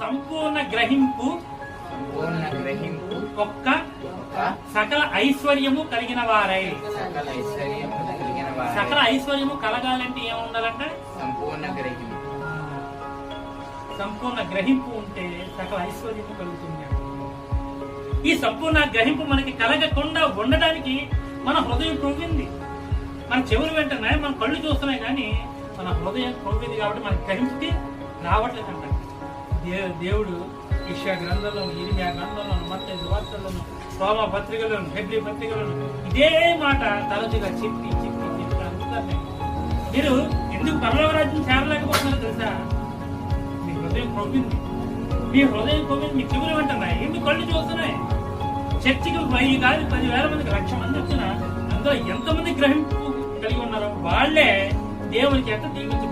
సంపూర్ణ గ్రహింపు ఒక్క సకల ఐశ్వర్యము కలిగిన వారై. సకల ఐశ్వర్యము కలగాలంటే ఏముండాలంట? సంపూర్ణ గ్రహింపు ఉంటే సకల ఐశ్వర్యము కలుగుతుంది. ఈ సంపూర్ణ గ్రహింపు మనకి కలగకుండా ఉండడానికి మన హృదయం క్రొవ్వింది. మన చెవులు వింటున్నాయి, మన కళ్ళు చూస్తున్నాయి, కానీ మన హృదయం క్రొవ్వింది కాబట్టి మన గ్రహింపుకి రావట్లేదంట. దేవుడు యెషయా గ్రంథంలోను, ఇర్మీయా గ్రంథంలోను, మత్తయి సువార్తల్లోను, రోమా పత్రికలోను, హెబ్రీ పత్రికలోను ఇదే మాట తరచుగా చెప్పి అడుగుతారు. మీరు ఎందుకు పరలోక రాజ్యం చేరలేకపోతున్నారో తెలుసా? మీ హృదయం క్రొవ్వింది. మీ హృదయం క్రొవ్వింది, మీ చెవులు వింటున్నాయి, మీ కళ్ళు చూస్తున్నాయి. చర్చికి 1000 కాదు 10,000 మందికి 1,00,000 మంది వచ్చినా అందులో ఎంతమంది గ్రహింపు కలిగి ఉన్నారో వాళ్ళే దేవునికి ఎంత దీవించబడ్డారు.